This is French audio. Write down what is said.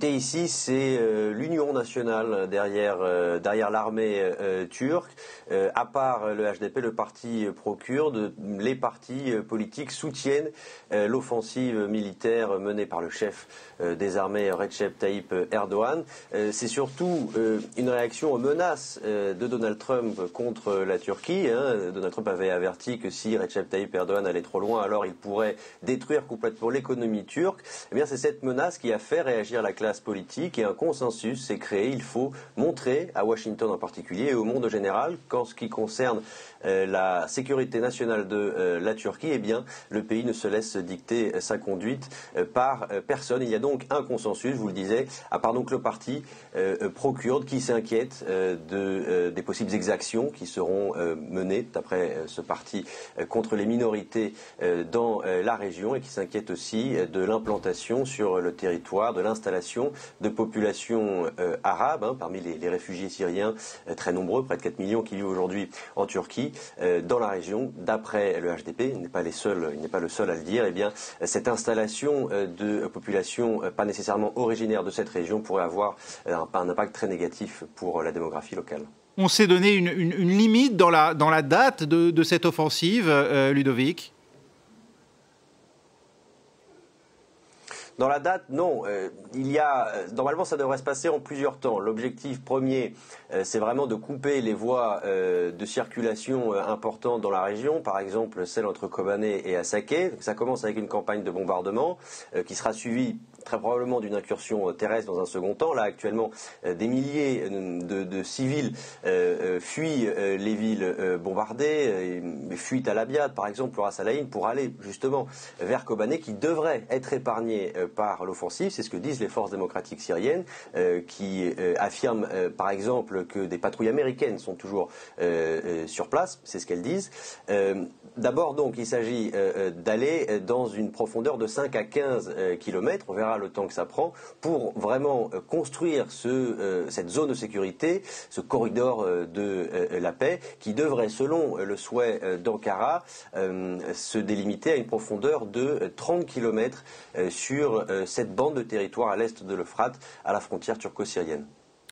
Écoutez, ici, c'est l'union nationale derrière l'armée turque. À part le HDP, le parti pro-kurde, les partis politiques soutiennent l'offensive militaire menée par le chef des armées, Recep Tayyip Erdogan. C'est surtout une réaction aux menaces de Donald Trump contre la Turquie. Donald Trump avait averti que si Recep Tayyip Erdogan allait trop loin, alors il pourrait détruire complètement l'économie turque. Eh bien, c'est cette menace qui a fait réagir la classe politique et un consensus s'est créé. Il faut montrer à Washington en particulier et au monde en général qu'en ce qui concerne la sécurité nationale de la Turquie, eh bien, le pays ne se laisse dicter sa conduite par personne. Il y a donc un consensus, je vous le disais, à part donc le parti pro-kurde qui s'inquiète des possibles exactions qui seront menées, d'après ce parti, contre les minorités dans la région et qui s'inquiète aussi de l'implantation sur le territoire, de l'installation de populations arabes, parmi les réfugiés syriens très nombreux, près de 4 millions qui vivent aujourd'hui en Turquie, dans la région. D'après le HDP, il n'est pas le seul à le dire, eh bien, cette installation de populations pas nécessairement originaires de cette région pourrait avoir un impact très négatif pour la démographie locale. On s'est donné une limite dans la date de cette offensive, Ludovic ? Dans la date, non. Normalement, ça devrait se passer en plusieurs temps. L'objectif premier, c'est vraiment de couper les voies de circulation importantes dans la région, par exemple celle entre Kobané et Asake. Donc, ça commence avec une campagne de bombardement qui sera suivie très probablement d'une incursion terrestre dans un second temps. Là, actuellement, des milliers de civils fuient les villes bombardées, fuient à Abyad, par exemple, ou Ras Al Ain, pour aller justement vers Kobané, qui devrait être épargné par l'offensive. C'est ce que disent les forces démocratiques syriennes, qui affirment, par exemple, que des patrouilles américaines sont toujours sur place. C'est ce qu'elles disent. D'abord, donc, il s'agit d'aller dans une profondeur de 5 à 15 km. On verra le temps que ça prend pour vraiment construire cette zone de sécurité, ce corridor de la paix qui devrait, selon le souhait d'Ankara, se délimiter à une profondeur de 30 km sur cette bande de territoire à l'est de l'Euphrate, à la frontière turco-syrienne.